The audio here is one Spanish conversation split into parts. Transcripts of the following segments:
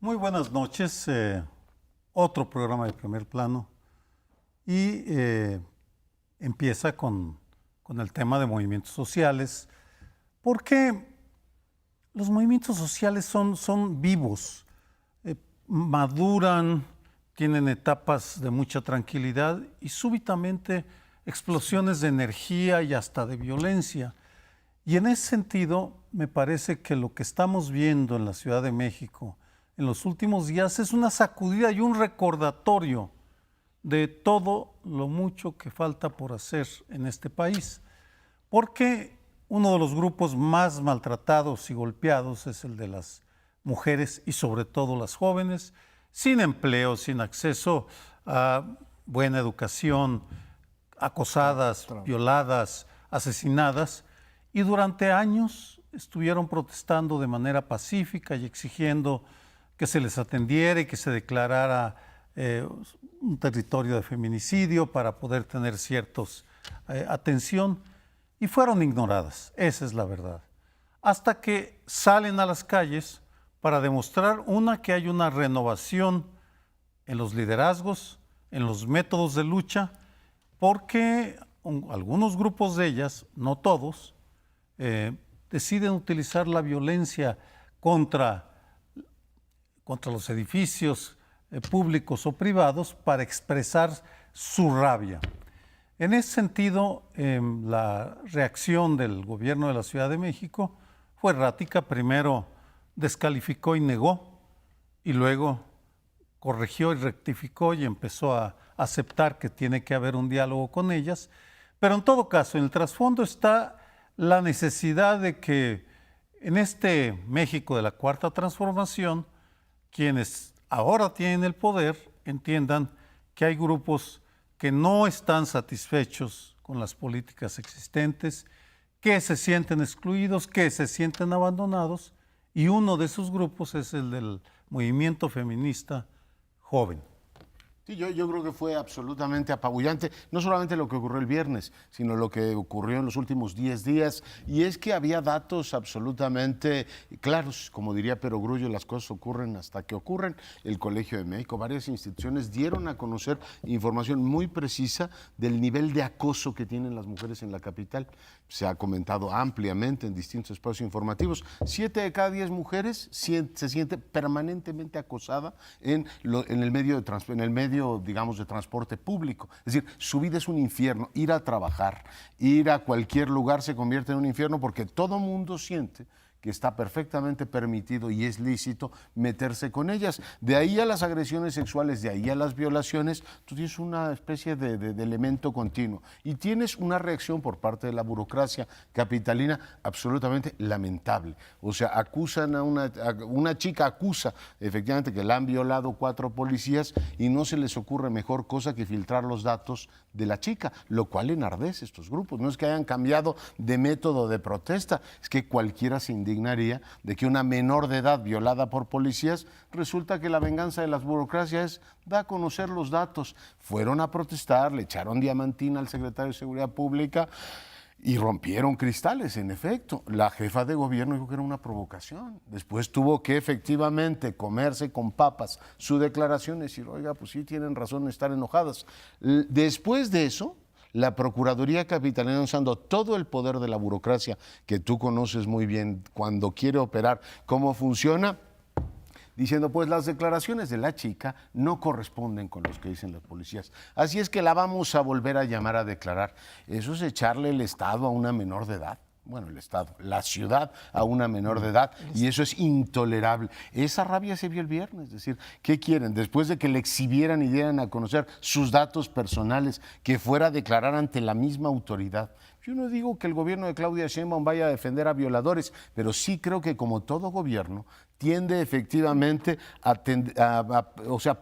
Muy buenas noches. Otro programa de Primer Plano y empieza con el tema de movimientos sociales, porque los movimientos sociales son vivos, maduran, tienen etapas de mucha tranquilidad y súbitamente explosiones de energía y hasta de violencia. Y en ese sentido, me parece que lo que estamos viendo en la Ciudad de México en los últimos días es una sacudida y un recordatorio de todo lo mucho que falta por hacer en este país. Porque uno de los grupos más maltratados y golpeados es el de las mujeres y sobre todo las jóvenes, sin empleo, sin acceso a buena educación, acosadas, violadas, asesinadas, y durante años estuvieron protestando de manera pacífica y exigiendo que se les atendiera y que se declarara un territorio de feminicidio para poder tener ciertos atención, y fueron ignoradas, esa es la verdad, hasta que salen a las calles para demostrar que hay una renovación en los liderazgos, en los métodos de lucha, porque algunos grupos de ellas, no todos, deciden utilizar la violencia contra los edificios públicos o privados para expresar su rabia. En ese sentido, la reacción del gobierno de la Ciudad de México fue errática. Primero descalificó y negó, y luego corrigió y rectificó y empezó a aceptar que tiene que haber un diálogo con ellas. Pero en todo caso, en el trasfondo está la necesidad de que en este México de la Cuarta Transformación, quienes ahora tienen el poder entiendan que hay grupos que no están satisfechos con las políticas existentes, que se sienten excluidos, que se sienten abandonados, y uno de esos grupos es el del movimiento feminista joven. Sí, yo creo que fue absolutamente apabullante, no solamente lo que ocurrió el viernes, sino lo que ocurrió en los últimos 10 días, y es que había datos absolutamente claros, como diría Perogrullo, las cosas ocurren hasta que ocurren. El Colegio de México, varias instituciones dieron a conocer información muy precisa del nivel de acoso que tienen las mujeres en la capital. Se ha comentado ampliamente en distintos espacios informativos. 7 de cada 10 mujeres se siente permanentemente acosada en el medio digamos, de transporte público. Es decir, su vida es un infierno. Ir a trabajar, ir a cualquier lugar se convierte en un infierno porque todo mundo siente que está perfectamente permitido y es lícito meterse con ellas. De ahí a las agresiones sexuales, de ahí a las violaciones, tú tienes una especie de elemento continuo. Y tienes una reacción por parte de la burocracia capitalina absolutamente lamentable. O sea, acusan una chica acusa efectivamente que la han violado 4 policías y no se les ocurre mejor cosa que filtrar los datos de la chica, lo cual enardece estos grupos. No es que hayan cambiado de método de protesta, es que cualquiera se indignaría de que una menor de edad violada por policías, resulta que la venganza de las burocracias da a conocer los datos. Fueron a protestar, le echaron diamantina al secretario de Seguridad Pública y rompieron cristales, en efecto. La jefa de gobierno dijo que era una provocación. Después tuvo que efectivamente comerse con papas su declaración y decir, oiga, pues sí tienen razón en estar enojadas. Después de eso, la Procuraduría Capitalina, usando todo el poder de la burocracia, que tú conoces muy bien cuando quiere operar, cómo funciona, diciendo, pues las declaraciones de la chica no corresponden con los que dicen las policías. Así es que la vamos a volver a llamar a declarar. Eso es echarle el Estado a una menor de edad. Bueno, el Estado, la ciudad a una menor de edad, y eso es intolerable. Esa rabia se vio el viernes, es decir, ¿qué quieren? Después de que le exhibieran y dieran a conocer sus datos personales, que fuera a declarar ante la misma autoridad. Yo no digo que el gobierno de Claudia Sheinbaum vaya a defender a violadores, pero sí creo que como todo gobierno tiende efectivamente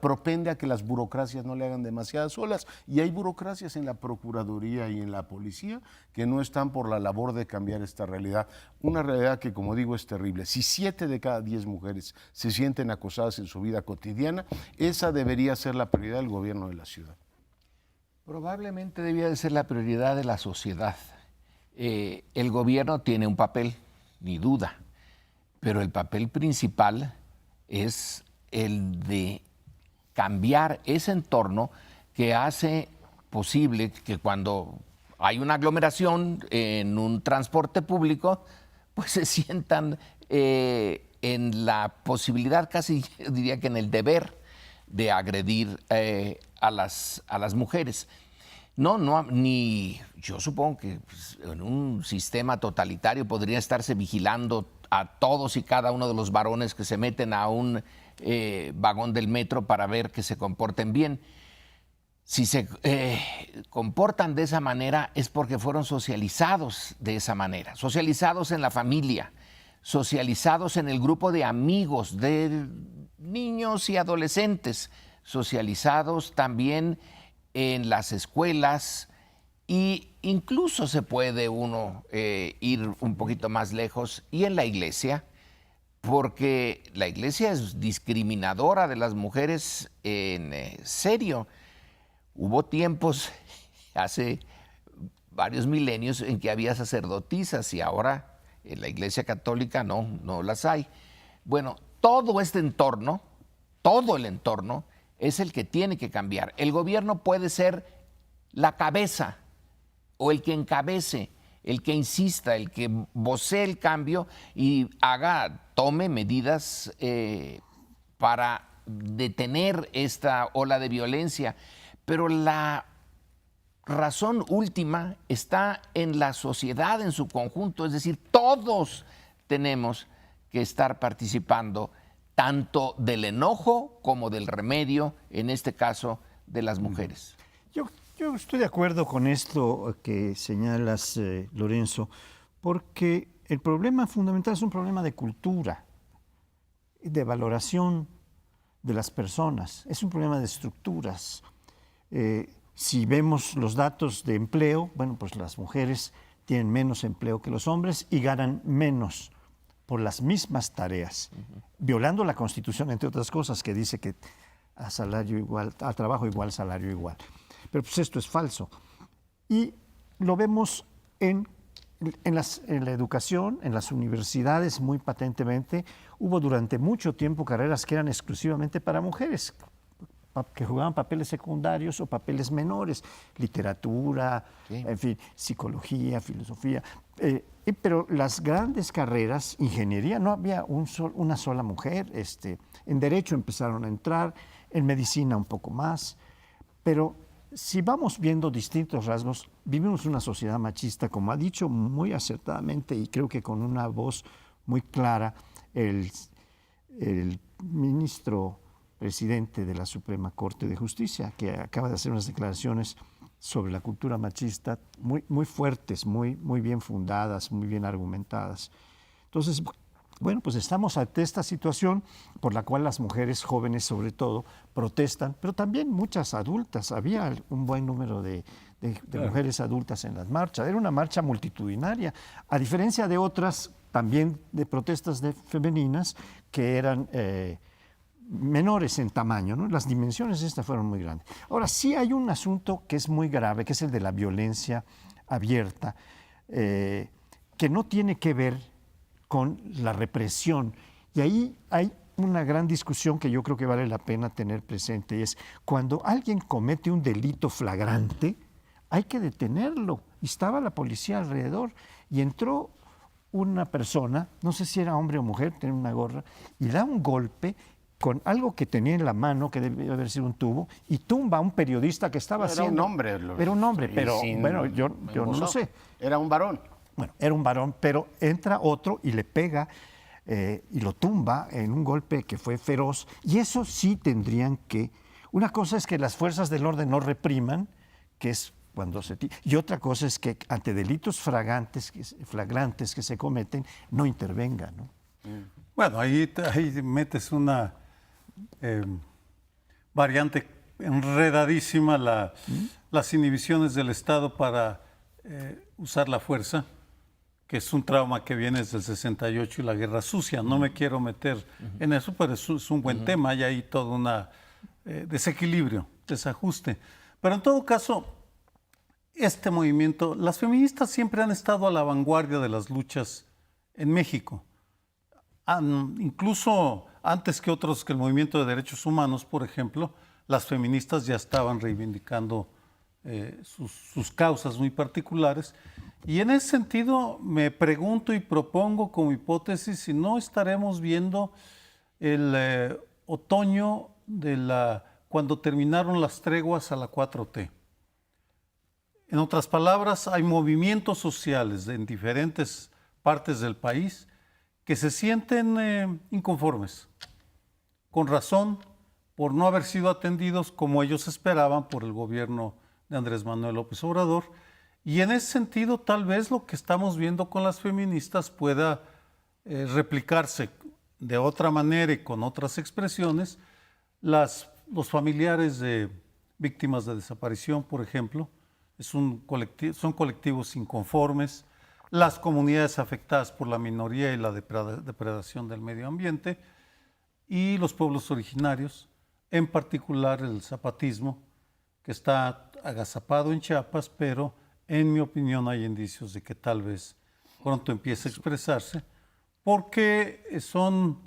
propende a que las burocracias no le hagan demasiadas olas, y hay burocracias en la Procuraduría y en la Policía que no están por la labor de cambiar esta realidad. Una realidad que, como digo, es terrible. Si 7 de cada 10 mujeres se sienten acosadas en su vida cotidiana, esa debería ser la prioridad del gobierno de la ciudad. Probablemente debía de ser la prioridad de la sociedad. El gobierno tiene un papel, ni duda, pero el papel principal es el de cambiar ese entorno que hace posible que cuando hay una aglomeración en un transporte público, pues se sientan en la posibilidad, casi yo diría que en el deber, de agredir a las mujeres. No, ni yo supongo que pues, en un sistema totalitario podría estarse vigilando a todos y cada uno de los varones que se meten a un vagón del metro para ver que se comporten bien. Si se comportan de esa manera es porque fueron socializados de esa manera, socializados en la familia, socializados en el grupo de amigos de niños y adolescentes, socializados también en las escuelas, e incluso se puede uno ir un poquito más lejos y en la iglesia, porque la iglesia es discriminadora de las mujeres en serio. Hubo tiempos, hace varios milenios, en que había sacerdotisas y ahora en la Iglesia Católica no las hay. Bueno, todo este entorno, todo el entorno, es el que tiene que cambiar. El gobierno puede ser la cabeza o el que encabece, el que insista, el que vocee el cambio y tome medidas para detener esta ola de violencia. Pero la razón última está en la sociedad en su conjunto, es decir, todos tenemos que estar participando tanto del enojo como del remedio, en este caso de las mujeres. Yo estoy de acuerdo con esto que señalas, Lorenzo, porque el problema fundamental es un problema de cultura, de valoración de las personas, es un problema de estructuras. Si vemos los datos de empleo, bueno, pues las mujeres tienen menos empleo que los hombres y ganan menos por las mismas tareas, violando la Constitución, entre otras cosas, que dice que a salario igual, a trabajo igual, salario igual. Pero pues esto es falso. Y lo vemos en la educación, en las universidades muy patentemente. Hubo durante mucho tiempo carreras que eran exclusivamente para mujeres, que jugaban papeles secundarios o papeles menores, literatura, sí, en fin, psicología, filosofía. Pero las grandes carreras, ingeniería, no había una sola mujer. En derecho empezaron a entrar, en medicina un poco más. Pero si vamos viendo distintos rasgos, vivimos una sociedad machista, como ha dicho muy acertadamente y creo que con una voz muy clara el ministro presidente de la Suprema Corte de Justicia, que acaba de hacer unas declaraciones sobre la cultura machista muy fuertes, muy bien fundadas, muy bien argumentadas. Entonces, bueno, pues estamos ante esta situación por la cual las mujeres jóvenes, sobre todo, protestan, pero también muchas adultas. Había un buen número de mujeres adultas en las marchas. Era una marcha multitudinaria, a diferencia de otras también de protestas femeninas que eran menores en tamaño, ¿no? Las dimensiones de esta fueron muy grandes. Ahora, sí hay un asunto que es muy grave, que es el de la violencia abierta, que no tiene que ver con la represión. Y ahí hay una gran discusión que yo creo que vale la pena tener presente, y es cuando alguien comete un delito flagrante, hay que detenerlo. Y estaba la policía alrededor y entró una persona, no sé si era hombre o mujer, tenía una gorra, y da un golpe con algo que tenía en la mano, que debe haber sido un tubo, y tumba a un periodista que estaba haciendo... Era un hombre. Era un hombre, pero bueno, yo no lo sé. Era un varón. Bueno, era un varón, pero entra otro y le pega y lo tumba en un golpe que fue feroz. Y eso sí tendrían que... Una cosa es que las fuerzas del orden no repriman, que es cuando se... Y otra cosa es que ante delitos flagrantes que se cometen, no intervengan, ¿no? Bueno, ahí metes una variante enredadísima, las inhibiciones del Estado para usar la fuerza, que es un trauma que viene desde el 68 y la Guerra Sucia. No me quiero meter en eso, pero es un buen tema. Hay ahí todo un desequilibrio, desajuste. Pero en todo caso, este movimiento, las feministas siempre han estado a la vanguardia de las luchas en México. Incluso antes que otros, que el movimiento de derechos humanos, por ejemplo, las feministas ya estaban reivindicando sus causas muy particulares. Y en ese sentido me pregunto y propongo como hipótesis si no estaremos viendo el otoño cuando terminaron las treguas a la 4T. En otras palabras, hay movimientos sociales en diferentes partes del país que se sienten inconformes, con razón, por no haber sido atendidos como ellos esperaban por el gobierno de Andrés Manuel López Obrador. Y en ese sentido, tal vez lo que estamos viendo con las feministas pueda replicarse de otra manera y con otras expresiones. Los familiares de víctimas de desaparición, por ejemplo, son colectivos inconformes. Las comunidades afectadas por la minoría y la depredación del medio ambiente, y los pueblos originarios, en particular el zapatismo, que está agazapado en Chiapas, pero en mi opinión hay indicios de que tal vez pronto empiece a expresarse, porque son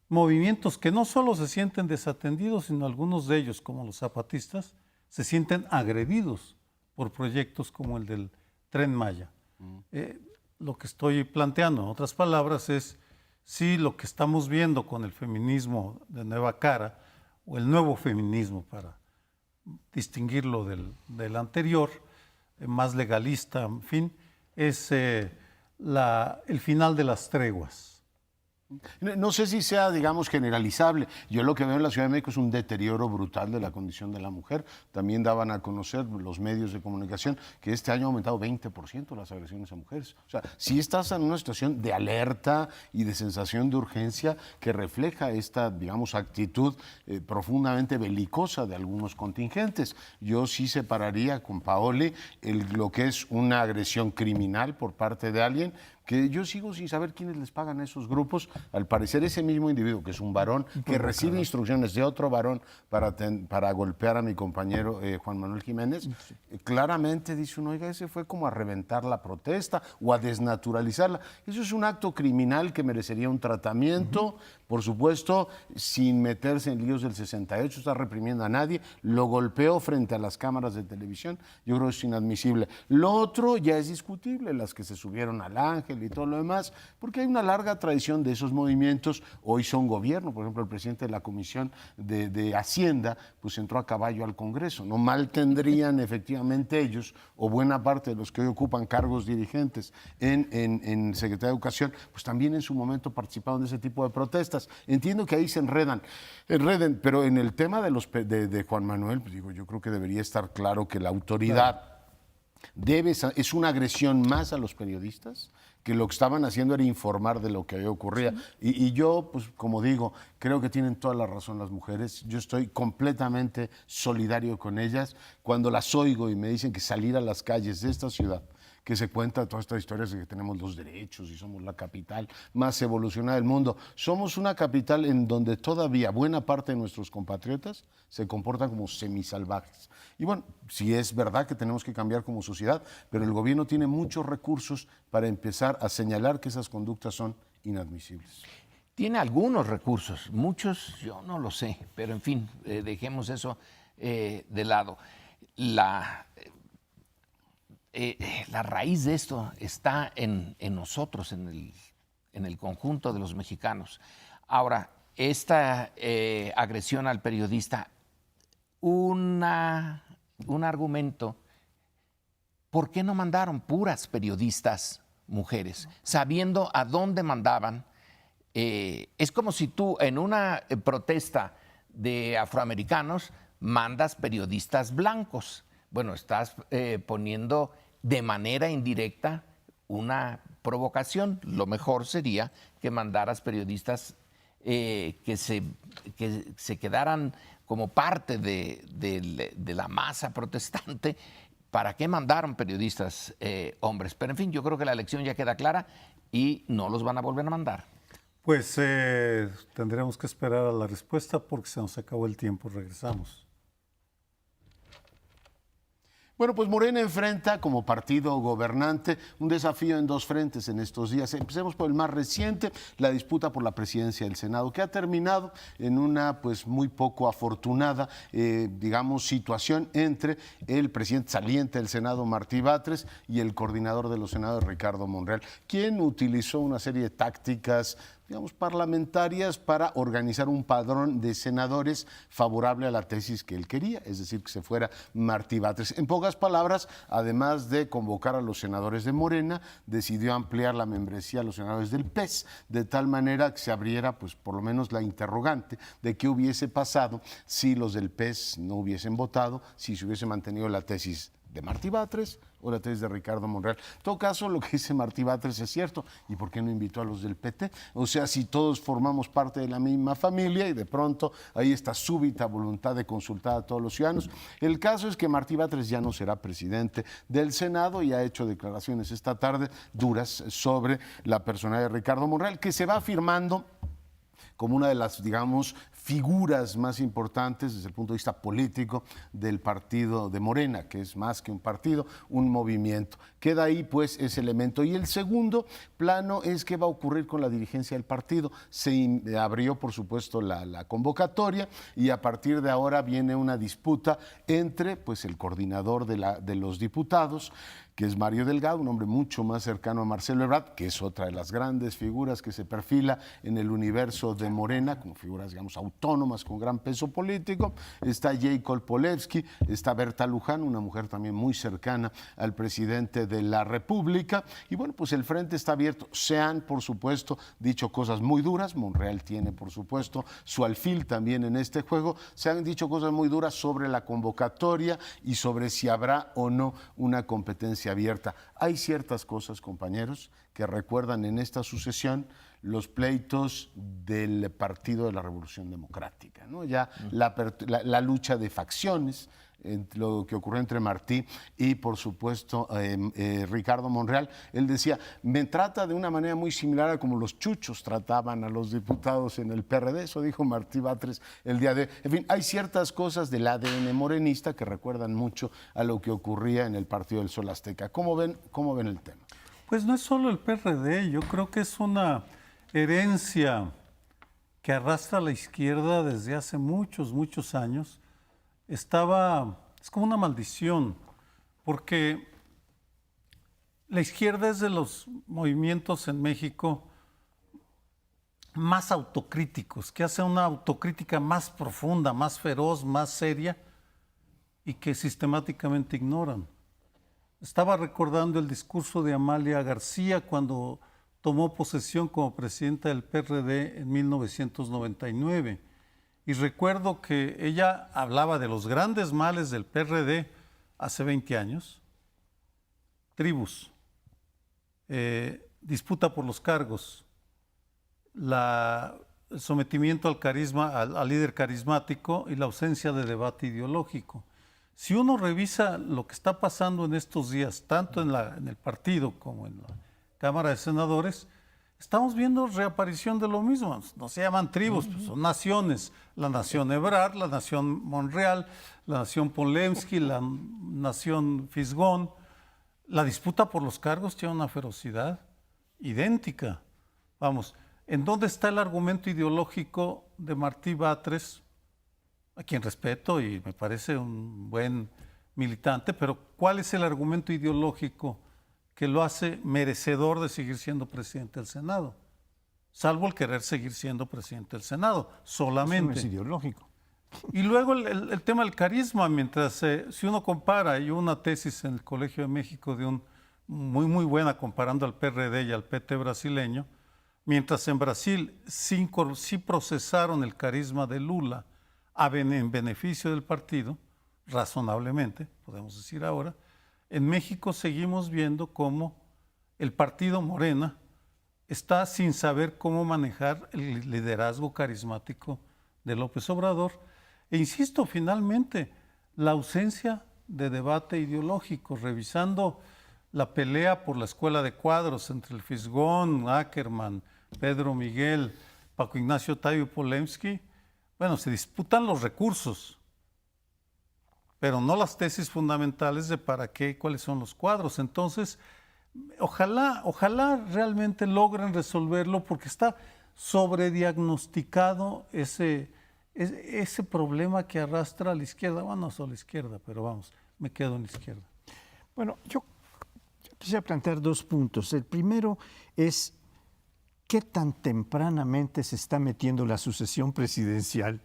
movimientos que no solo se sienten desatendidos, sino algunos de ellos, como los zapatistas, se sienten agredidos por proyectos como el del Tren Maya. Lo que estoy planteando, en otras palabras, es si lo que estamos viendo con el feminismo de nueva cara, o el nuevo feminismo, para distinguirlo del anterior, más legalista, en fin, es el final de las treguas. No sé si sea, digamos, generalizable. Yo lo que veo en la Ciudad de México es un deterioro brutal de la condición de la mujer. También daban a conocer los medios de comunicación que este año ha aumentado 20% las agresiones a mujeres. O sea, sí estás en una situación de alerta y de sensación de urgencia que refleja esta, digamos, actitud profundamente belicosa de algunos contingentes. Yo sí separaría con Paoli lo que es una agresión criminal por parte de alguien, que yo sigo sin saber quiénes les pagan a esos grupos. Al parecer ese mismo individuo, que es un varón, que recibe instrucciones de otro varón para golpear a mi compañero Juan Manuel Jiménez, claramente dice uno, oiga, ese fue como a reventar la protesta o a desnaturalizarla. Eso es un acto criminal que merecería un tratamiento, por supuesto, sin meterse en líos del 68, está reprimiendo a nadie, lo golpeó frente a las cámaras de televisión, yo creo que es inadmisible. Lo otro ya es discutible, las que se subieron al Ángel y todo lo demás, porque hay una larga tradición de esos movimientos. Hoy son gobierno, por ejemplo, el presidente de la Comisión de Hacienda pues entró a caballo al Congreso. No mal tendrían efectivamente ellos, o buena parte de los que hoy ocupan cargos dirigentes en Secretaría de Educación, pues también en su momento participaron de ese tipo de protestas. Entiendo que ahí se enreden, pero en el tema de Juan Manuel, pues digo, yo creo que debería estar claro que la autoridad es una agresión más a los periodistas, que lo que estaban haciendo era informar de lo que había ocurrido. Sí. Y yo, pues como digo, creo que tienen toda la razón las mujeres. Yo estoy completamente solidario con ellas. Cuando las oigo y me dicen que salir a las calles de esta ciudad, que se cuenta todas estas historias de que tenemos los derechos y somos la capital más evolucionada del mundo. Somos una capital en donde todavía buena parte de nuestros compatriotas se comportan como semisalvajes. Y bueno, sí es verdad que tenemos que cambiar como sociedad, pero el gobierno tiene muchos recursos para empezar a señalar que esas conductas son inadmisibles. Tiene algunos recursos, muchos yo no lo sé, pero en fin, dejemos eso de lado. La raíz de esto está en nosotros, en el conjunto de los mexicanos. Ahora, esta agresión al periodista, un argumento, ¿por qué no mandaron puras periodistas mujeres? Sabiendo a dónde mandaban, es como si tú en una protesta de afroamericanos mandas periodistas blancos. Bueno, estás poniendo de manera indirecta una provocación. Lo mejor sería que mandaras periodistas que se quedaran como parte de la masa protestante. ¿Para qué mandaron periodistas hombres? Pero en fin, yo creo que la elección ya queda clara y no los van a volver a mandar. Pues tendremos que esperar a la respuesta porque se nos acabó el tiempo. Regresamos. Bueno, pues Morena enfrenta como partido gobernante un desafío en dos frentes en estos días. Empecemos por el más reciente, la disputa por la presidencia del Senado, que ha terminado en una pues muy poco afortunada, digamos, situación entre el presidente saliente del Senado, Martí Batres, y el coordinador de los senadores, Ricardo Monreal, quien utilizó una serie de tácticas, digamos, parlamentarias para organizar un padrón de senadores favorable a la tesis que él quería, es decir, que se fuera Martí Batres. En pocas palabras, además de convocar a los senadores de Morena, decidió ampliar la membresía a los senadores del PES, de tal manera que se abriera, pues, por lo menos la interrogante de qué hubiese pasado si los del PES no hubiesen votado, si se hubiese mantenido la tesis de Martí Batres o la tesis de Ricardo Monreal. En todo caso, lo que dice Martí Batres es cierto. ¿Y por qué no invitó a los del PT? O sea, si todos formamos parte de la misma familia y de pronto hay esta súbita voluntad de consultar a todos los ciudadanos. El caso es que Martí Batres ya no será presidente del Senado y ha hecho declaraciones esta tarde duras sobre la personalidad de Ricardo Monreal, que se va afirmando como una de las, digamos, figuras más importantes desde el punto de vista político del partido de Morena, que es más que un partido, un movimiento. Queda ahí, pues, ese elemento. Y el segundo plano es qué va a ocurrir con la dirigencia del partido. Se abrió, por supuesto, la convocatoria y a partir de ahora viene una disputa entre, pues, el coordinador de los diputados, que es Mario Delgado, un hombre mucho más cercano a Marcelo Ebrard, que es otra de las grandes figuras que se perfila en el universo de Morena, como figuras, digamos, autónomas con gran peso político. Está Jacob Polevsky, está Berta Luján, una mujer también muy cercana al presidente de la República. Y bueno, pues el frente está abierto. Se han, por supuesto, dicho cosas muy duras. Monreal tiene, por supuesto, su alfil también en este juego. Se han dicho cosas muy duras sobre la convocatoria y sobre si habrá o no una competencia abierta. Hay ciertas cosas, compañeros, que recuerdan en esta sucesión los pleitos del Partido de la Revolución Democrática, ¿no? Ya la lucha de facciones, lo que ocurrió entre Martí y, por supuesto, Ricardo Monreal. Él decía, me trata de una manera muy similar a como los chuchos trataban a los diputados en el PRD, eso dijo Martí Batres el día de hoy. En fin, hay ciertas cosas del ADN morenista que recuerdan mucho a lo que ocurría en el Partido del Sol Azteca. ¿Cómo ven el tema? Pues no es solo el PRD, yo creo que es una herencia que arrastra la izquierda desde hace muchos, muchos años. Es como una maldición, porque la izquierda es de los movimientos en México más autocríticos, que hace una autocrítica más profunda, más feroz, más seria, y que sistemáticamente ignoran. Estaba recordando el discurso de Amalia García cuando tomó posesión como presidenta del PRD en 1999. Y recuerdo que ella hablaba de los grandes males del PRD hace 20 años. Tribus, disputa por los cargos, el sometimiento al líder carismático y la ausencia de debate ideológico. Si uno revisa lo que está pasando en estos días, tanto en el partido como en la Cámara de Senadores, estamos viendo reaparición de lo mismo. No se llaman tribus, pues son naciones. La nación Ebrard, la nación Monreal, la nación Polensky, la nación Fisgón. La disputa por los cargos tiene una ferocidad idéntica. Vamos, ¿en dónde está el argumento ideológico de Martí Batres, a quien respeto y me parece un buen militante, pero cuál es el argumento ideológico que lo hace merecedor de seguir siendo presidente del Senado? Salvo el querer seguir siendo presidente del Senado, solamente. Eso no es ideológico. Y luego el tema del carisma, si uno compara, hay una tesis en el Colegio de México de muy buena comparando al PRD y al PT brasileño, mientras en Brasil sí procesaron el carisma de Lula en beneficio del partido, razonablemente, podemos decir ahora, en México seguimos viendo cómo el partido Morena está sin saber cómo manejar el liderazgo carismático de López Obrador. E insisto, finalmente, la ausencia de debate ideológico, revisando la pelea por la escuela de cuadros entre el Fisgón, Ackerman, Pedro Miguel, Paco Ignacio Tayo y Polensky, bueno, se disputan los recursos. pero no las tesis fundamentales de para qué, cuáles son los cuadros. Entonces, ojalá realmente logren resolverlo porque está sobrediagnosticado ese problema que arrastra a la izquierda. Bueno, no solo a la izquierda, pero vamos, me quedo en la izquierda. Bueno, yo quisiera plantear 2 puntos. El primero es qué tan tempranamente se está metiendo la sucesión presidencial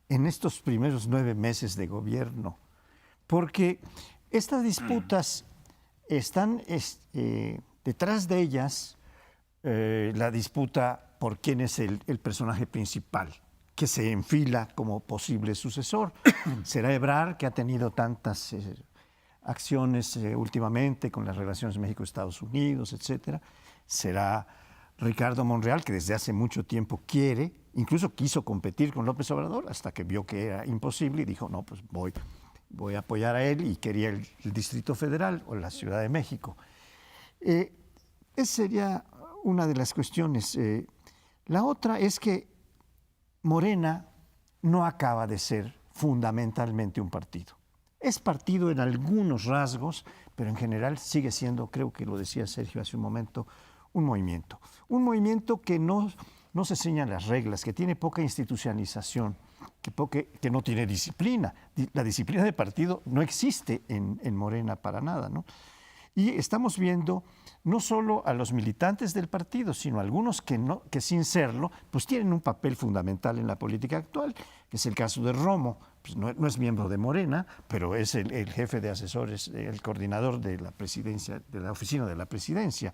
en estos primeros 9 meses de gobierno. Porque estas disputas están detrás de ellas la disputa por quién es el personaje principal que se enfila como posible sucesor. ¿Será Ebrard, que ha tenido tantas acciones últimamente con las relaciones México-Estados Unidos, etcétera? ¿Será Ricardo Monreal, que desde hace mucho tiempo quiere, incluso quiso competir con López Obrador hasta que vio que era imposible y dijo, no, pues voy a apoyar a él, y quería el Distrito Federal o la Ciudad de México? Esa sería una de las cuestiones. La otra es que Morena no acaba de ser fundamentalmente un partido. Es partido en algunos rasgos, pero en general sigue siendo, creo que lo decía Sergio hace un momento, un movimiento. Un movimiento que no se ciña a las reglas, que tiene poca institucionalización, que no tiene disciplina. La disciplina de partido no existe en Morena para nada, ¿no? Y estamos viendo no solo a los militantes del partido, sino a algunos que sin serlo, pues tienen un papel fundamental en la política actual, que es el caso de Romo. Pues no es miembro de Morena, pero es el jefe de asesores, el coordinador de la presidencia, de la oficina de la presidencia.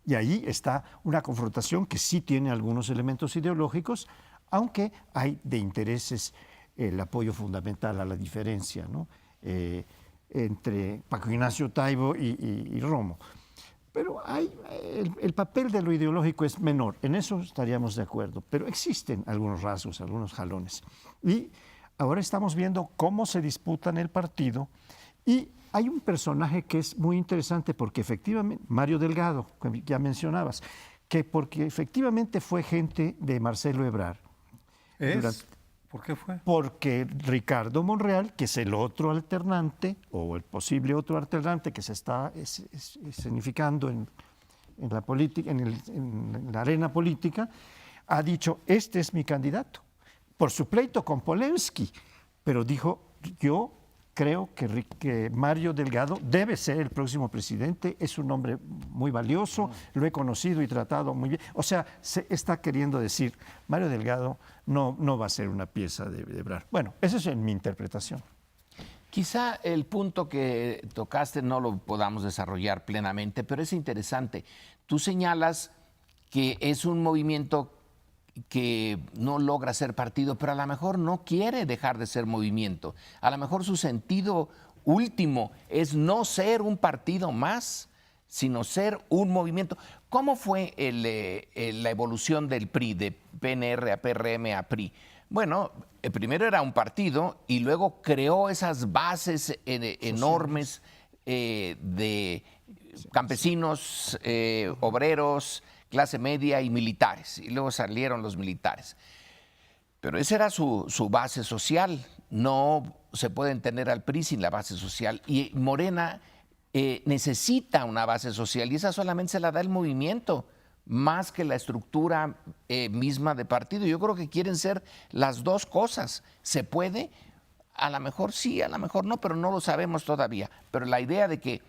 Y ahí está una confrontación que sí tiene algunos elementos ideológicos, aunque hay de intereses el apoyo fundamental a la diferencia, ¿no? Entre Paco Ignacio Taibo y Romo. Pero el papel de lo ideológico es menor, en eso estaríamos de acuerdo, pero existen algunos rasgos, algunos jalones. Y ahora estamos viendo cómo se disputan el partido, y hay un personaje que es muy interesante porque efectivamente, Mario Delgado, que ya mencionabas, porque efectivamente fue gente de Marcelo Ebrard. ¿Por qué fue? Porque Ricardo Monreal, que es el otro alternante, o el posible otro alternante que se está escenificando en la política, en la arena política, ha dicho, este es mi candidato, por su pleito con Polensky, pero dijo, yo creo que Mario Delgado debe ser el próximo presidente, es un hombre muy valioso, lo he conocido y tratado muy bien. O sea, se está queriendo decir, Mario Delgado no va a ser una pieza de Ebrard. Bueno, esa es mi interpretación. Quizá el punto que tocaste no lo podamos desarrollar plenamente, pero es interesante. Tú señalas que es un movimiento que no logra ser partido, pero a lo mejor no quiere dejar de ser movimiento. A lo mejor su sentido último es no ser un partido más, sino ser un movimiento. ¿Cómo fue la evolución del PRI, de PNR a PRM a PRI? Bueno, primero era un partido y luego creó esas bases enormes de campesinos, obreros, clase media y militares, y luego salieron los militares. Pero esa era su base social. No se puede entender al PRI sin la base social. Y Morena necesita una base social, y esa solamente se la da el movimiento, más que la estructura misma de partido. Yo creo que quieren ser las dos cosas. ¿Se puede? A lo mejor sí, a lo mejor no, pero no lo sabemos todavía. Pero la idea de que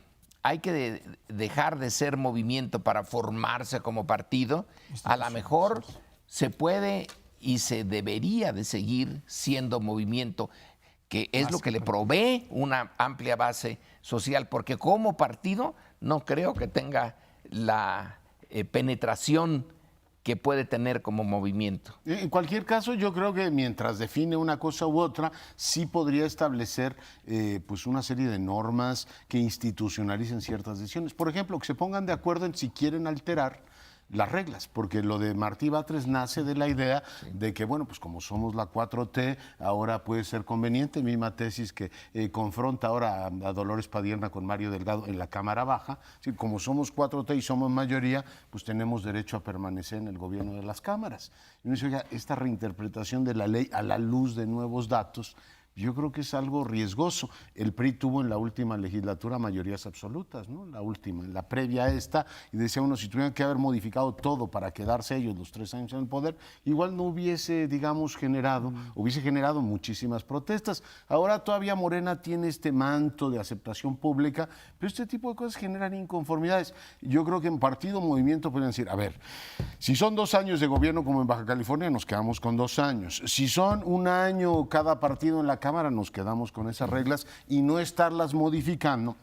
hay que dejar de ser movimiento para formarse como partido, a lo mejor se puede y se debería de seguir siendo movimiento, que es lo que le provee una amplia base social, porque como partido no creo que tenga la penetración que puede tener como movimiento. En cualquier caso, yo creo que mientras define una cosa u otra, sí podría establecer pues una serie de normas que institucionalicen ciertas decisiones. Por ejemplo, que se pongan de acuerdo en si quieren alterar las reglas, porque lo de Martí Batres nace de la idea de que, bueno, pues como somos la 4T, ahora puede ser conveniente, misma tesis que confronta ahora a Dolores Padierna con Mario Delgado en la Cámara Baja, ¿sí? Como somos 4T y somos mayoría, pues tenemos derecho a permanecer en el gobierno de las cámaras. Y uno dice, oiga, esta reinterpretación de la ley a la luz de nuevos datos, yo creo que es algo riesgoso. El PRI tuvo en la última legislatura mayorías absolutas, ¿no? La última, en la previa a esta, y decía uno, si tuvieran que haber modificado todo para quedarse ellos los 3 años en el poder, igual no hubiese, digamos, hubiese generado muchísimas protestas. Ahora todavía Morena tiene este manto de aceptación pública, pero este tipo de cosas generan inconformidades. Yo creo que en partido, movimiento pueden decir, a ver, si son 2 años de gobierno como en Baja California, nos quedamos con 2 años. Si son 1 año cada partido en la Cámara, nos quedamos con esas reglas y no estarlas modificando.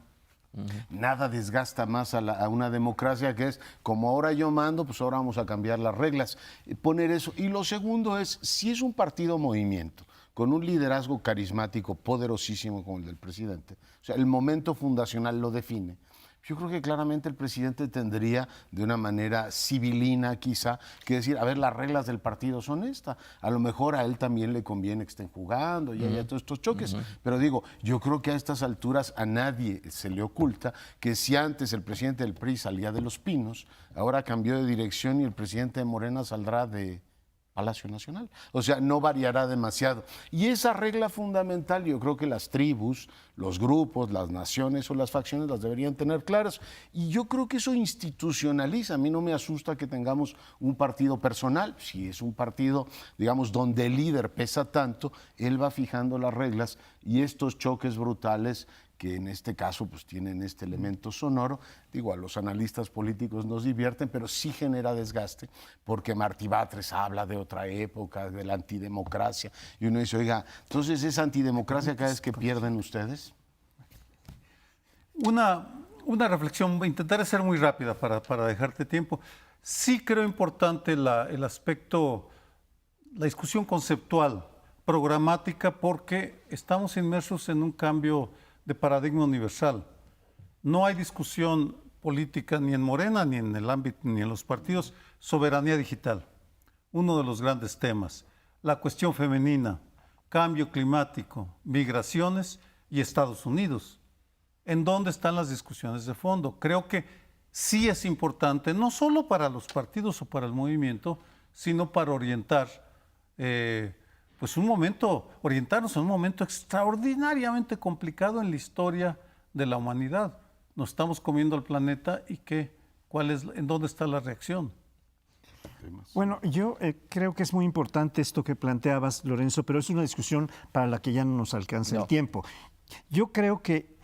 Nada desgasta más a una democracia, que es, como ahora yo mando, pues ahora vamos a cambiar las reglas. Poner eso. Y lo segundo es, si es un partido movimiento, con un liderazgo carismático poderosísimo como el del presidente, o sea, el momento fundacional lo define. Yo creo que claramente el presidente tendría, de una manera civilina quizá, que decir, a ver, las reglas del partido son estas. A lo mejor a él también le conviene que estén jugando y haya todos estos choques. Pero digo, yo creo que a estas alturas a nadie se le oculta que si antes el presidente del PRI salía de Los Pinos, ahora cambió de dirección y el presidente de Morena saldrá de Palacio Nacional. O sea, no variará demasiado. Y esa regla fundamental, yo creo que las tribus, los grupos, las naciones o las facciones las deberían tener claras. Y yo creo que eso institucionaliza. A mí no me asusta que tengamos un partido personal. Si es un partido, digamos, donde el líder pesa tanto, él va fijando las reglas y estos choques brutales que en este caso pues tienen este elemento sonoro, digo, a los analistas políticos nos divierten, pero sí genera desgaste, porque Martí Batres habla de otra época, de la antidemocracia, y uno dice, oiga, entonces ¿es antidemocracia cada vez que pierden ustedes? Una reflexión, intentaré ser muy rápida para dejarte tiempo. Sí creo importante el aspecto, la discusión conceptual, programática, porque estamos inmersos en un cambio de paradigma universal. No hay discusión política ni en Morena, ni en el ámbito, ni en los partidos, soberanía digital. Uno de los grandes temas. La cuestión femenina, cambio climático, migraciones y Estados Unidos. ¿En dónde están las discusiones de fondo? Creo que sí es importante, no solo para los partidos o para el movimiento, sino para orientar pues orientarnos en un momento extraordinariamente complicado en la historia de la humanidad. Nos estamos comiendo el planeta y ¿en dónde está la reacción? Bueno, yo creo que es muy importante esto que planteabas, Lorenzo, pero es una discusión para la que ya no nos alcanza el tiempo. Yo creo que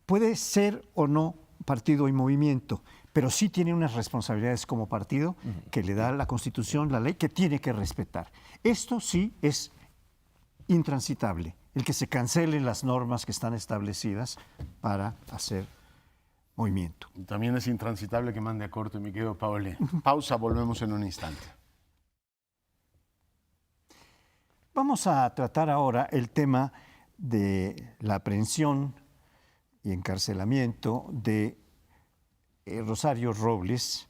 puede ser o no partido y movimiento, pero sí tiene unas responsabilidades como partido que le da la Constitución, la ley, que tiene que respetar. Esto sí es intransitable, el que se cancelen las normas que están establecidas para hacer movimiento. También es intransitable que mande a corte, mi querido Paoli. Pausa, volvemos en un instante. Vamos a tratar ahora el tema de la aprehensión y encarcelamiento de Rosario Robles,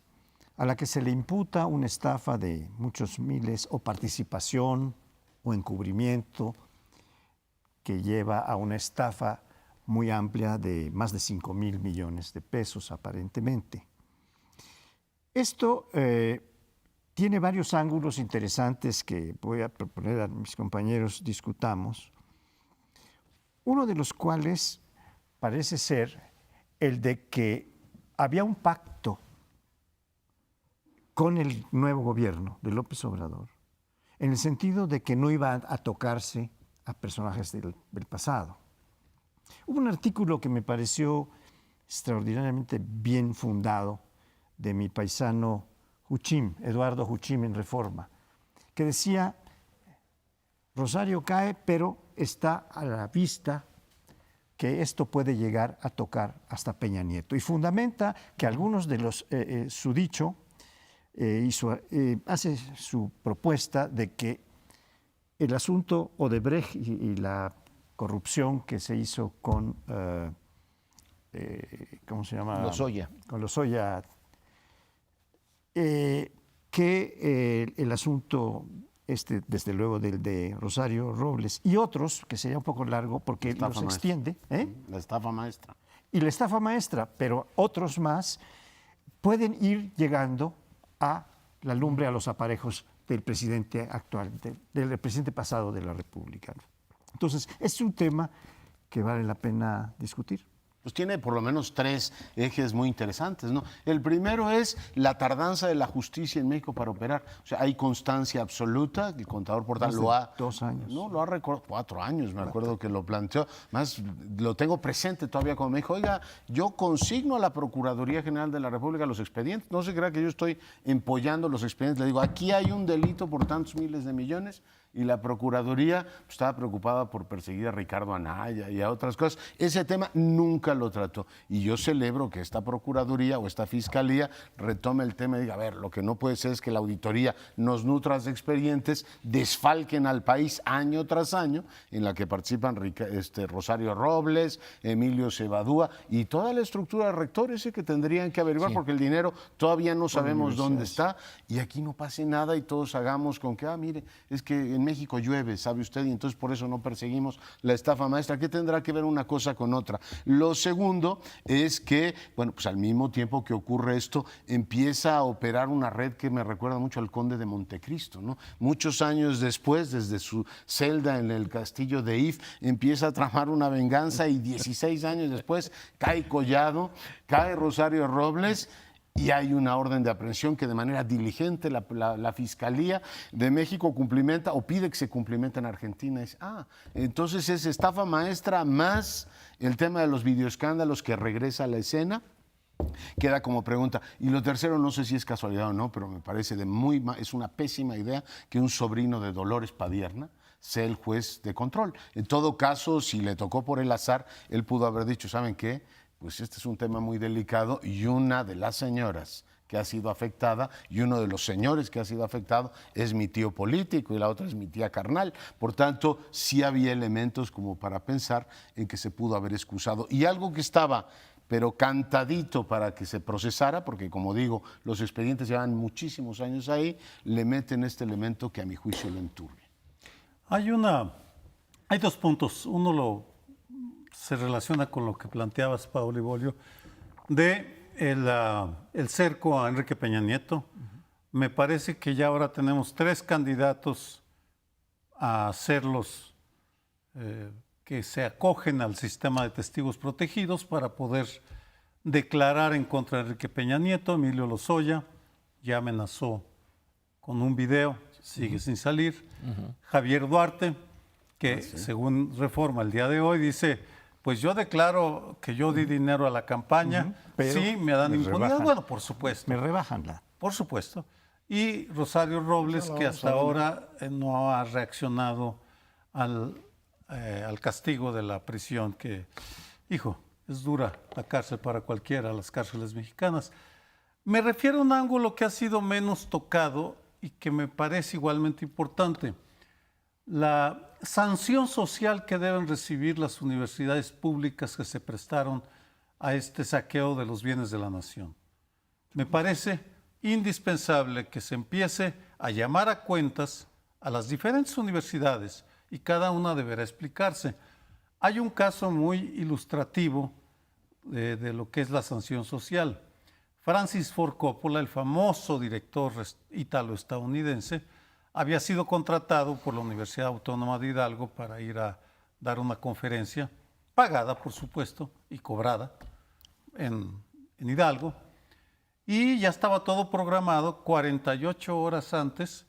a la que se le imputa una estafa de muchos miles o participación o encubrimiento que lleva a una estafa muy amplia de más de 5,000 millones de pesos aparentemente. Esto tiene varios ángulos interesantes que voy a proponer a mis compañeros discutamos, uno de los cuales parece ser el de que había un pacto con el nuevo gobierno de López Obrador, en el sentido de que no iba a tocarse a personajes del pasado. Hubo un artículo que me pareció extraordinariamente bien fundado de mi paisano Juchim, Eduardo Juchim en Reforma, que decía, Rosario cae, pero está a la vista que esto puede llegar a tocar hasta Peña Nieto. Y fundamenta que algunos de su dicho hace su propuesta de que el asunto Odebrecht y la corrupción que se hizo con, ¿cómo se llama? Lozoya. Con Lozoya, que el asunto desde luego del de Rosario Robles y otros, que sería un poco largo porque los extiende. La estafa maestra. Y la estafa maestra, pero otros más pueden ir llegando a la lumbre, a los aparejos del presidente actual, del presidente pasado de la República. Entonces, es un tema que vale la pena discutir. Pues tiene por lo menos 3 ejes muy interesantes, ¿no? El primero es la tardanza de la justicia en México para operar. O sea, hay constancia absoluta, el contador Portal lo ha... 2 años. No, lo ha recordado, 4 años, me acuerdo que lo planteó. Más, lo tengo presente todavía cuando me dijo, oiga, yo consigno a la Procuraduría General de la República los expedientes. No se crea que yo estoy empollando los expedientes. Le digo, aquí hay un delito por tantos miles de millones. Y la Procuraduría pues, estaba preocupada por perseguir a Ricardo Anaya y a otras cosas. Ese tema nunca lo trató. Y yo celebro que esta Procuraduría o esta Fiscalía retome el tema y diga, a ver, lo que no puede ser es que la auditoría nos nutra de expedientes, desfalquen al país año tras año, en la que participan Rosario Robles, Emilio Cebadúa y toda la estructura de rectores que tendrían que averiguar, porque el dinero todavía no sabemos dónde está, y aquí no pase nada y todos hagamos con que, mire, es que en México llueve, sabe usted, y entonces por eso no perseguimos la estafa maestra. ¿Qué tendrá que ver una cosa con otra? Lo segundo es que, bueno, pues al mismo tiempo que ocurre esto, empieza a operar una red que me recuerda mucho al Conde de Montecristo, ¿no? Muchos años después, desde su celda en el castillo de If, empieza a tramar una venganza y 16 años después cae Collado, cae Rosario Robles, y hay una orden de aprehensión que de manera diligente la Fiscalía de México cumplimenta o pide que se cumplimente en Argentina. Entonces es estafa maestra más el tema de los videoescándalos que regresa a la escena. Queda como pregunta. Y lo tercero, no sé si es casualidad o no, pero me parece es una pésima idea que un sobrino de Dolores Padierna sea el juez de control. En todo caso, si le tocó por el azar, él pudo haber dicho, ¿saben qué? Pues este es un tema muy delicado y una de las señoras que ha sido afectada y uno de los señores que ha sido afectado es mi tío político y la otra es mi tía carnal. Por tanto, sí había elementos como para pensar en que se pudo haber excusado. Y algo que estaba, pero cantadito para que se procesara, porque como digo, los expedientes llevan muchísimos años ahí, le meten este elemento que a mi juicio lo enturbia. Hay 2 puntos. Uno se relaciona con lo que planteabas, Paolo y Bolio, de el cerco a Enrique Peña Nieto. Me parece que ya ahora tenemos 3 candidatos a ser los que se acogen al sistema de testigos protegidos para poder declarar en contra de Enrique Peña Nieto. Emilio Lozoya ya amenazó con un video, sigue sin salir. Javier Duarte, que según Reforma el día de hoy dice, pues yo declaro que yo di dinero a la campaña, pero sí, me dan impunidad, rebajan. bueno, por supuesto. Me rebajan la. Por supuesto. Y Rosario Robles, que hasta ahora no ha reaccionado al castigo de la prisión, que, hijo, es dura la cárcel para cualquiera, las cárceles mexicanas. Me refiero a un ángulo que ha sido menos tocado y que me parece igualmente importante. La sanción social que deben recibir las universidades públicas que se prestaron a este saqueo de los bienes de la nación. Me parece indispensable que se empiece a llamar a cuentas a las diferentes universidades y cada una deberá explicarse. Hay un caso muy ilustrativo de lo que es la sanción social. Francis Ford Coppola, el famoso director italo-estadounidense, había sido contratado por la Universidad Autónoma de Hidalgo para ir a dar una conferencia, pagada por supuesto y cobrada en Hidalgo, y ya estaba todo programado 48 horas antes,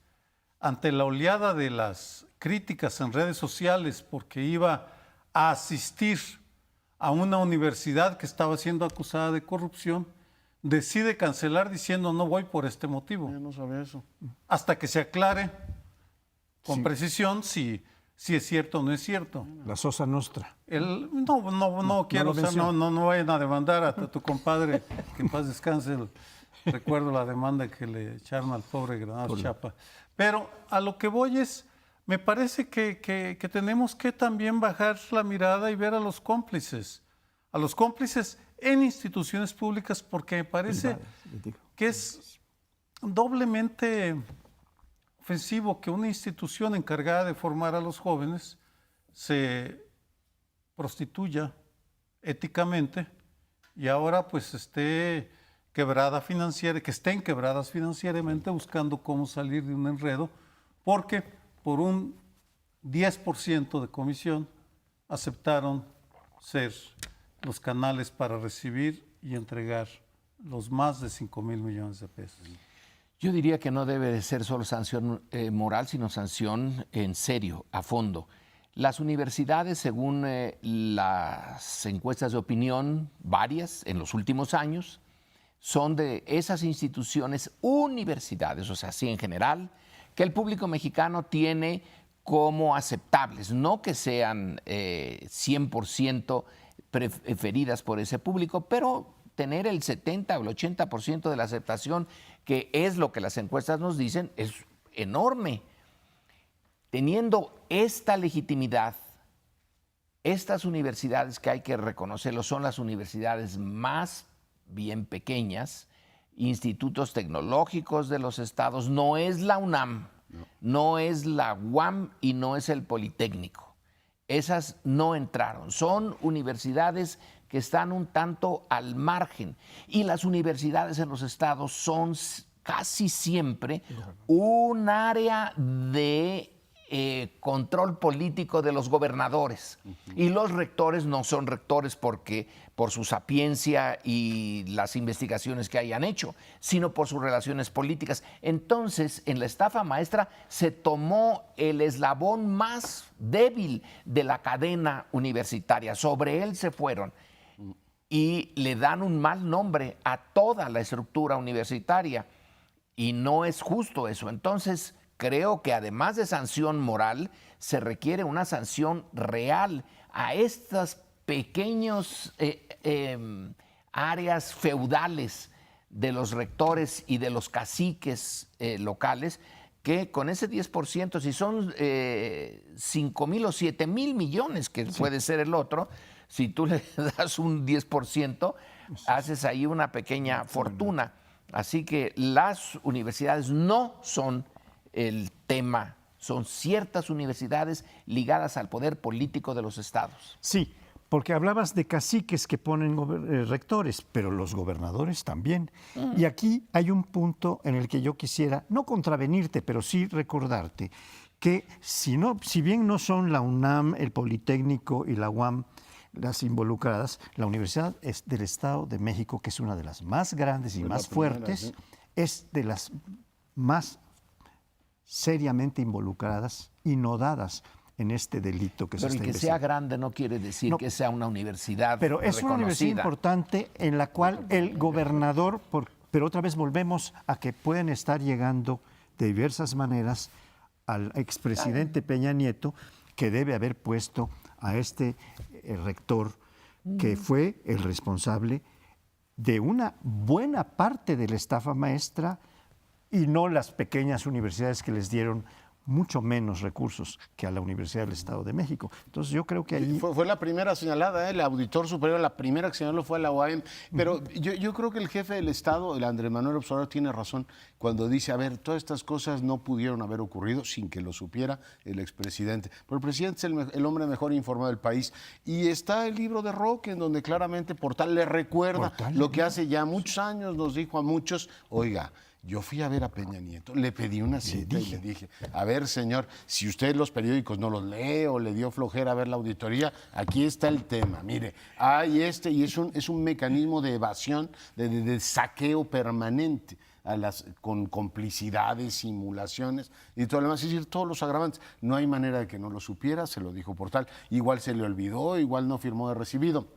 ante la oleada de las críticas en redes sociales porque iba a asistir a una universidad que estaba siendo acusada de corrupción, decide cancelar diciendo no voy por este motivo. Yo no sabía eso. Hasta que se aclare con precisión si es cierto o no es cierto. La Sosa Nostra. No quiero, no vayan a demandar a tu compadre, que en paz descanse. Recuerdo la demanda que le echaron al pobre Granados Chapa. Pero a lo que voy es, me parece que tenemos que también bajar la mirada y ver a los cómplices en instituciones públicas, porque me parece que es doblemente ofensivo que una institución encargada de formar a los jóvenes se prostituya éticamente y ahora pues estén quebradas financieramente buscando cómo salir de un enredo, porque por un 10% de comisión, aceptaron ser los canales para recibir y entregar los más de 5,000 millones de pesos. Yo diría que no debe de ser solo sanción moral, sino sanción en serio, a fondo. Las universidades, según las encuestas de opinión, varias en los últimos años, son de esas instituciones, universidades, o sea, sí en general, que el público mexicano tiene como aceptables, no que sean 100% preferidas por ese público, pero tener el 70 o el 80% de la aceptación, que es lo que las encuestas nos dicen, es enorme. Teniendo esta legitimidad, estas universidades que hay que reconocerlo son las universidades más bien pequeñas, institutos tecnológicos de los estados, no es la UNAM, no es la UAM y no es el Politécnico. Esas no entraron, son universidades que están un tanto al margen, y las universidades en los estados son casi siempre un área de control político de los gobernadores. Y los rectores no son rectores porque por su sapiencia y las investigaciones que hayan hecho, sino por sus relaciones políticas. Entonces, en la estafa maestra se tomó el eslabón más débil de la cadena universitaria. Sobre él se fueron y le dan un mal nombre a toda la estructura universitaria. Y no es justo eso. Entonces, creo que además de sanción moral, se requiere una sanción real a estas pequeños áreas feudales de los rectores y de los caciques locales, que con ese 10%, si son 5,000 o 7,000 millones, que puede ser el otro, si tú le das un 10%, haces ahí una pequeña fortuna. Así que las universidades no son el tema, son ciertas universidades ligadas al poder político de los estados. Sí, porque hablabas de caciques que ponen rectores, pero los gobernadores también. Y aquí hay un punto en el que yo quisiera, no contravenirte, pero sí recordarte que si bien no son la UNAM, el Politécnico y la UAM las involucradas, la Universidad del Estado de México, que es una de las más grandes y más fuertes, es de las más seriamente involucradas y nodadas en este delito que se está investigando. Pero el que sea grande no quiere decir que sea una universidad pero es reconocida. una universidad importante en la cual el gobernador, pero otra vez volvemos a que pueden estar llegando de diversas maneras al expresidente Peña Nieto, que debe haber puesto a este rector, que fue el responsable de una buena parte de la estafa maestra, y no las pequeñas universidades que les dieron mucho menos recursos que a la Universidad del Estado de México. Entonces yo creo que ahí... Fue la primera señalada, el auditor superior, la primera que señaló fue a la UAM, pero yo creo que el jefe del Estado, el Andrés Manuel López Obrador, tiene razón cuando dice, a ver, todas estas cosas no pudieron haber ocurrido sin que lo supiera el expresidente. Pero el presidente es el hombre mejor informado del país. Y está el libro de Roque, en donde claramente Portal le recuerda lo que hace ya muchos años nos dijo a muchos, oiga, yo fui a ver a Peña Nieto, le pedí una cita y le dije, a ver, señor, si usted los periódicos no los lee o le dio flojera ver la auditoría, aquí está el tema. Mire, hay y es un mecanismo de evasión, de saqueo permanente con complicidades, simulaciones y todo lo demás. Es decir, todos los agravantes. No hay manera de que no lo supiera, se lo dijo Portal. Igual se le olvidó, igual no firmó de recibido.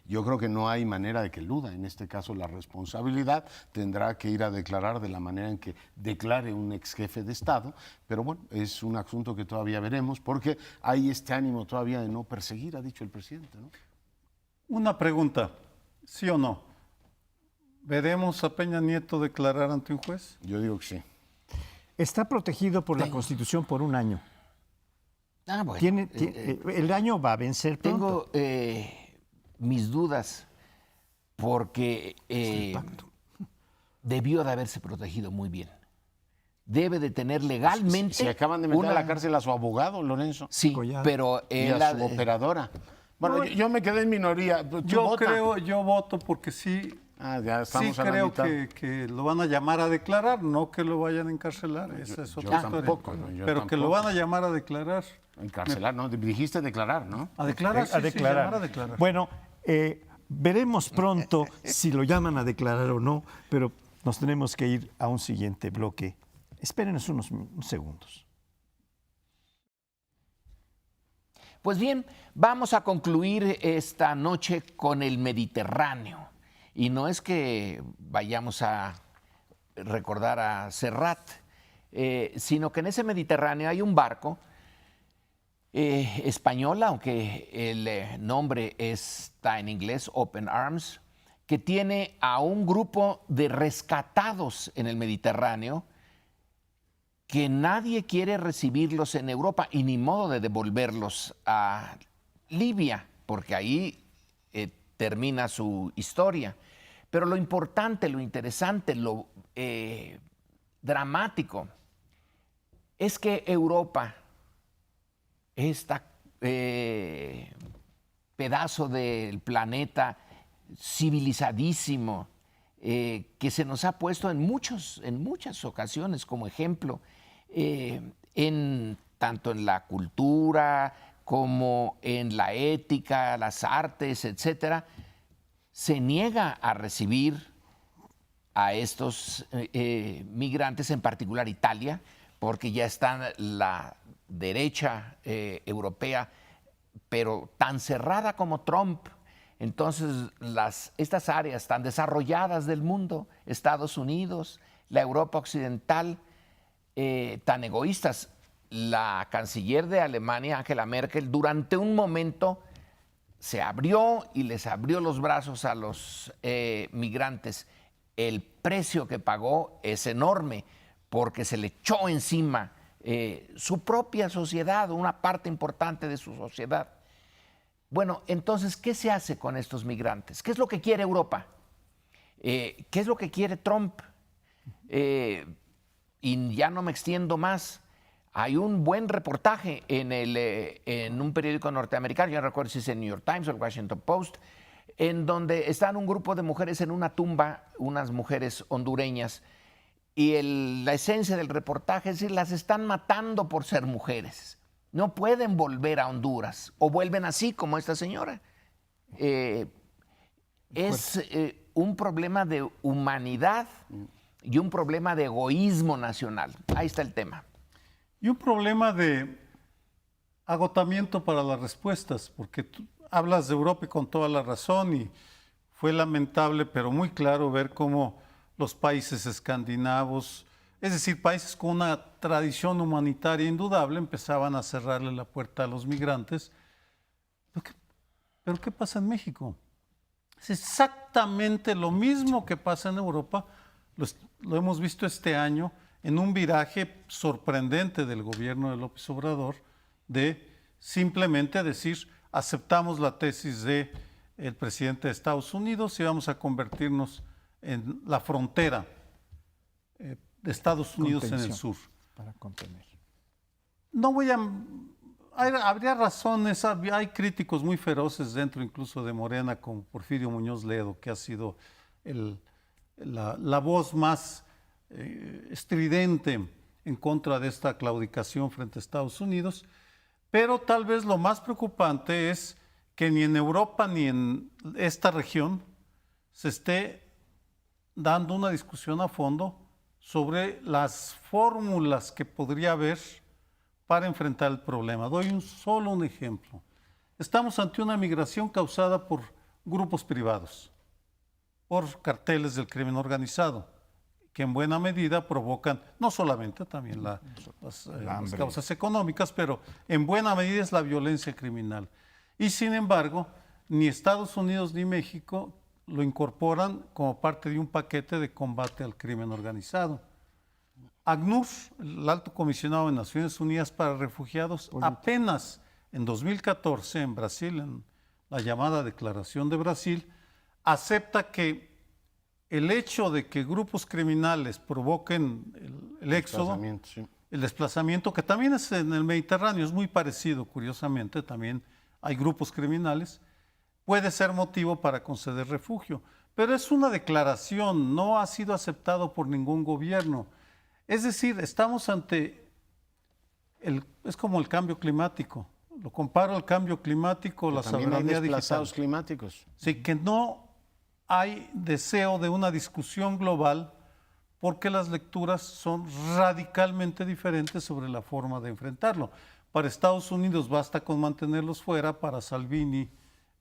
Yo creo que no hay manera de que eluda, en este caso, la responsabilidad. Tendrá que ir a declarar de la manera en que declare un ex jefe de Estado, pero bueno, es un asunto que todavía veremos, porque hay este ánimo todavía de no perseguir, ha dicho el presidente, ¿no? Una pregunta, ¿sí o no? ¿Veremos a Peña Nieto declarar ante un juez? Yo digo que sí. Está protegido por la Constitución por un año. Ah, bueno. El año va a vencer pronto. Tengo mis dudas, porque debió de haberse protegido muy bien. Debe de tener legalmente... Se acaban de meter a la cárcel a su abogado, Lorenzo. Sí, Collado. pero Y a su operadora. Bueno, yo me quedé en minoría. Yo voto porque sí Ya Sí, estamos a la creo mitad. que lo van a llamar a declarar, no que lo vayan a encarcelar, esa es otra historia. tampoco, no, yo Pero que lo tampoco. van a llamar a declarar. Encarcelar, ¿no? Dijiste declarar, ¿no? A declarar, sí, a sí, declarar. llamar a declarar. Bueno, veremos pronto si lo llaman a declarar o no, pero nos tenemos que ir a un siguiente bloque. Espérenos unos segundos. Pues bien, vamos a concluir esta noche con el Mediterráneo. Y no es que vayamos a recordar a Serrat, sino que en ese Mediterráneo hay un barco español, aunque el nombre está en inglés, Open Arms, que tiene a un grupo de rescatados en el Mediterráneo que nadie quiere recibirlos en Europa y ni modo de devolverlos a Libia, porque ahí termina su historia. Pero lo importante, lo interesante, lo dramático, es que Europa, este pedazo del planeta civilizadísimo, que se nos ha puesto en muchas ocasiones como ejemplo, tanto en la cultura como en la ética, las artes, etcétera, se niega a recibir a estos migrantes, en particular Italia, porque ya está la derecha europea, pero tan cerrada como Trump. Entonces, estas áreas tan desarrolladas del mundo, Estados Unidos, la Europa occidental, tan egoístas. La canciller de Alemania, Angela Merkel, durante un momento se abrió y les abrió los brazos a los migrantes. El precio que pagó es enorme porque se le echó encima su propia sociedad, una parte importante de su sociedad. Bueno, entonces, ¿qué se hace con estos migrantes? ¿Qué es lo que quiere Europa? ¿Qué es lo que quiere Trump? Y ya no me extiendo más. Hay un buen reportaje en un periódico norteamericano, yo no recuerdo si es el New York Times o el Washington Post, en donde están un grupo de mujeres en una tumba, unas mujeres hondureñas, y la esencia del reportaje es decir, las están matando por ser mujeres. No pueden volver a Honduras, o vuelven así como esta señora. Es un problema de humanidad y un problema de egoísmo nacional. Ahí está el tema. Y un problema de agotamiento para las respuestas, porque tú hablas de Europa y con toda la razón, y fue lamentable, pero muy claro ver cómo los países escandinavos, es decir, países con una tradición humanitaria indudable, empezaban a cerrarle la puerta a los migrantes. ¿Pero qué pasa en México? Es exactamente lo mismo que pasa en Europa, lo hemos visto este año, en un viraje sorprendente del gobierno de López Obrador, de simplemente decir, aceptamos la tesis del presidente de Estados Unidos y vamos a convertirnos en la frontera de Estados Unidos en el sur. Para contener. No voy a... habría razones, hay críticos muy feroces dentro incluso de Morena, como Porfirio Muñoz Ledo, que ha sido la voz más estridente en contra de esta claudicación frente a Estados Unidos, pero tal vez lo más preocupante es que ni en Europa ni en esta región se esté dando una discusión a fondo sobre las fórmulas que podría haber para enfrentar el problema. Doy solo un ejemplo. Estamos ante una migración causada por grupos privados, por carteles del crimen organizado, que en buena medida provocan, no solamente también las causas económicas, pero en buena medida es la violencia criminal. Y sin embargo, ni Estados Unidos ni México lo incorporan como parte de un paquete de combate al crimen organizado. ACNUR, el Alto Comisionado de Naciones Unidas para Refugiados, apenas en 2014 en Brasil, en la llamada Declaración de Brasil, acepta que el hecho de que grupos criminales provoquen el éxodo, el desplazamiento, que también es en el Mediterráneo, es muy parecido, curiosamente, también hay grupos criminales, puede ser motivo para conceder refugio. pero es una declaración, no ha sido aceptado por ningún gobierno. Es decir, estamos ante, es como el cambio climático. Lo comparo al cambio climático, la También hay soberanía desplazados digital. climáticos. Sí, que no hay deseo de una discusión global porque las lecturas son radicalmente diferentes sobre la forma de enfrentarlo. Para Estados Unidos basta con mantenerlos fuera, para Salvini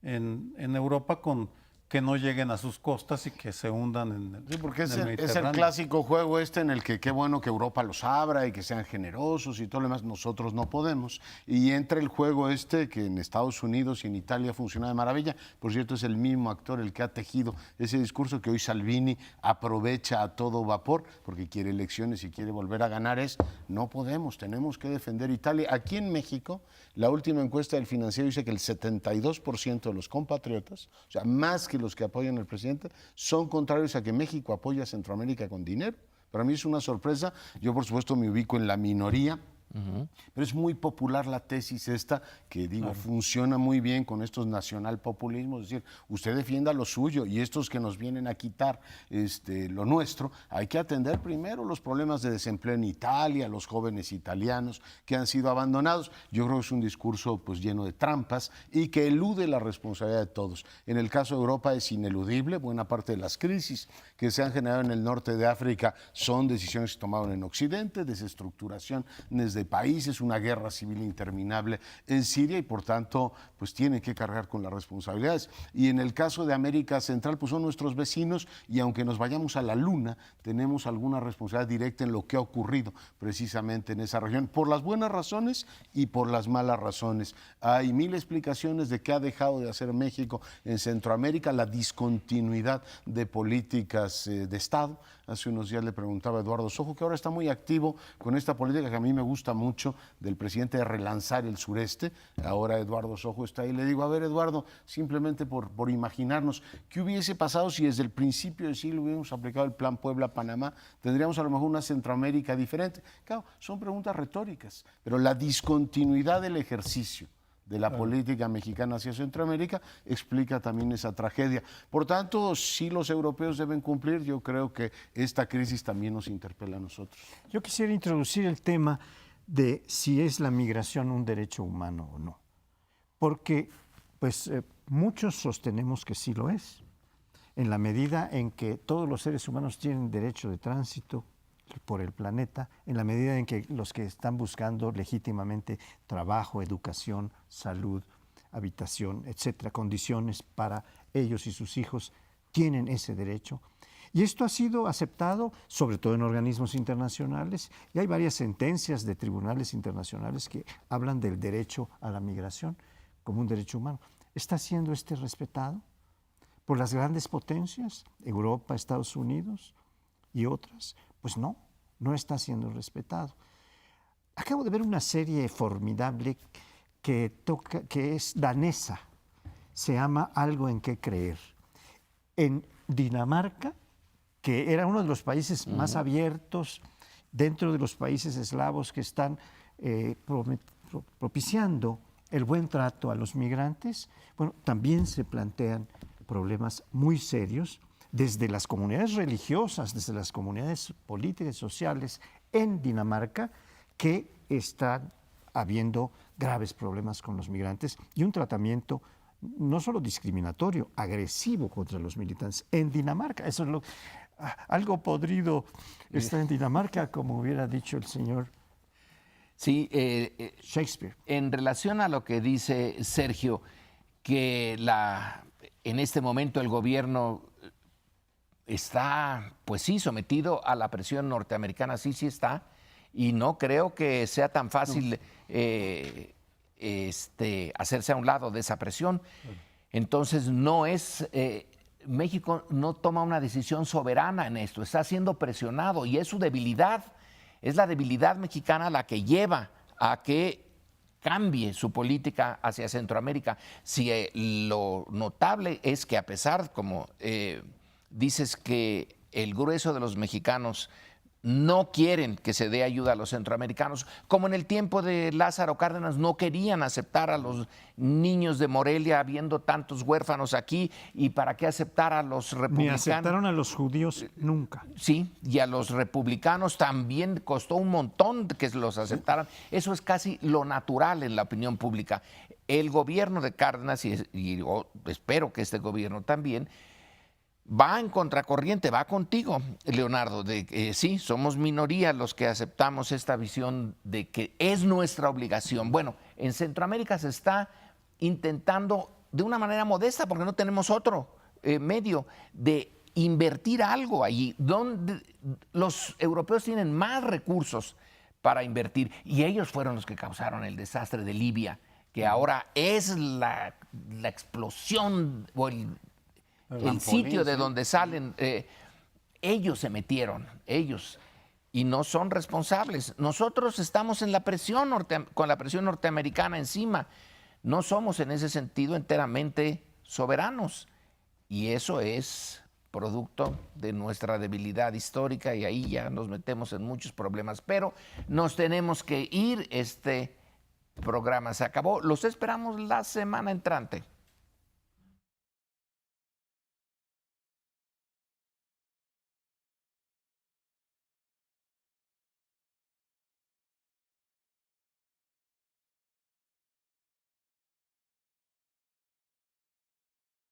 en Europa con que no lleguen a sus costas y que se hundan en el, Sí, porque en el es el Mediterráneo. clásico juego este en el que qué bueno que Europa los abra y que sean generosos y todo lo demás, nosotros no podemos. Y entra el juego este que en Estados Unidos y en Italia funciona de maravilla. Por cierto, es el mismo actor el que ha tejido ese discurso que hoy Salvini aprovecha a todo vapor porque quiere elecciones y quiere volver a ganar. No podemos, tenemos que defender Italia. Aquí en México, la última encuesta del Financiero dice que el 72% de los compatriotas, o sea, más que los que apoyan al presidente, son contrarios a que México apoye a Centroamérica con dinero. Para mí es una sorpresa. Yo, por supuesto, me ubico en la minoría. Pero es muy popular la tesis esta, que digo, funciona muy bien con estos nacionalpopulismos, es decir, usted defienda lo suyo y estos que nos vienen a quitar lo nuestro, hay que atender primero los problemas de desempleo en Italia, los jóvenes italianos que han sido abandonados. Yo creo que es un discurso pues lleno de trampas y que elude la responsabilidad de todos. En el caso de Europa es ineludible, buena parte de las crisis que se han generado en el norte de África son decisiones que se tomaron en Occidente, desestructuración desde países, una guerra civil interminable en Siria y por tanto pues tienen que cargar con las responsabilidades. Y en el caso de América Central pues son nuestros vecinos y aunque nos vayamos a la luna tenemos alguna responsabilidad directa en lo que ha ocurrido precisamente en esa región, por las buenas razones y por las malas razones. Hay mil explicaciones de qué ha dejado de hacer México en Centroamérica, la discontinuidad de políticas de Estado. Hace unos días le preguntaba a Eduardo Sojo, que ahora está muy activo con esta política que a mí me gusta mucho, del presidente de relanzar el sureste. Ahora Eduardo Sojo está ahí. Le digo, a ver, Eduardo, simplemente por imaginarnos, ¿qué hubiese pasado si desde el principio del siglo hubiéramos aplicado el Plan Puebla-Panamá? Tendríamos a lo mejor una Centroamérica diferente. Claro, son preguntas retóricas, pero la discontinuidad del ejercicio de la política mexicana hacia Centroamérica explica también esa tragedia. Por tanto, si los europeos deben cumplir, yo creo que esta crisis también nos interpela a nosotros. Yo quisiera introducir el tema de si es la migración un derecho humano o no, porque pues muchos sostenemos que sí lo es, en la medida en que todos los seres humanos tienen derecho de tránsito por el planeta, en la medida en que los que están buscando legítimamente trabajo, educación, salud, habitación, etcétera, condiciones para ellos y sus hijos, tienen ese derecho. Y esto ha sido aceptado, sobre todo en organismos internacionales, y hay varias sentencias de tribunales internacionales que hablan del derecho a la migración como un derecho humano. ¿Está siendo respetado por las grandes potencias, Europa, Estados Unidos y otras? Pues no, no está siendo respetado. Acabo de ver una serie formidable que es danesa, se llama Algo en qué creer. En Dinamarca, que era uno de los países más abiertos dentro de los países eslavos que están propiciando el buen trato a los migrantes, bueno, también se plantean problemas muy serios desde las comunidades religiosas, desde las comunidades políticas y sociales en Dinamarca, que están habiendo graves problemas con los migrantes y un tratamiento no solo discriminatorio, agresivo contra los militantes en Dinamarca. Eso es algo podrido está en Dinamarca, como hubiera dicho el señor Sí, Shakespeare. en relación a lo que dice Sergio, que en este momento el gobierno está, pues sí, sometido a la presión norteamericana, sí está, y no creo que sea tan fácil hacerse a un lado de esa presión. Entonces, México no toma una decisión soberana en esto, está siendo presionado y es su debilidad, es la debilidad mexicana la que lleva a que cambie su política hacia Centroamérica. Si lo notable es que a pesar, como dices, que el grueso de los mexicanos no quieren que se dé ayuda a los centroamericanos, como en el tiempo de Lázaro Cárdenas no querían aceptar a los niños de Morelia habiendo tantos huérfanos aquí, y para qué aceptar a los Ni republicanos. aceptaron a los judíos nunca. Sí, y a los republicanos también costó un montón que los aceptaran. Eso es casi lo natural en la opinión pública. El gobierno de Cárdenas, y yo espero que este gobierno también, va en contracorriente, va contigo, Leonardo, de que sí, somos minoría los que aceptamos esta visión de que es nuestra obligación. Bueno, en Centroamérica se está intentando de una manera modesta, porque no tenemos otro medio, de invertir algo allí, donde los europeos tienen más recursos para invertir, y ellos fueron los que causaron el desastre de Libia, que ahora es la explosión o el sitio de donde salen. Ellos se metieron, ellos, y no son responsables. Nosotros estamos en la presión con la presión norteamericana encima. No somos en ese sentido enteramente soberanos, y eso es producto de nuestra debilidad histórica, y ahí ya nos metemos en muchos problemas. Pero nos tenemos que ir, este programa se acabó. Los esperamos la semana entrante.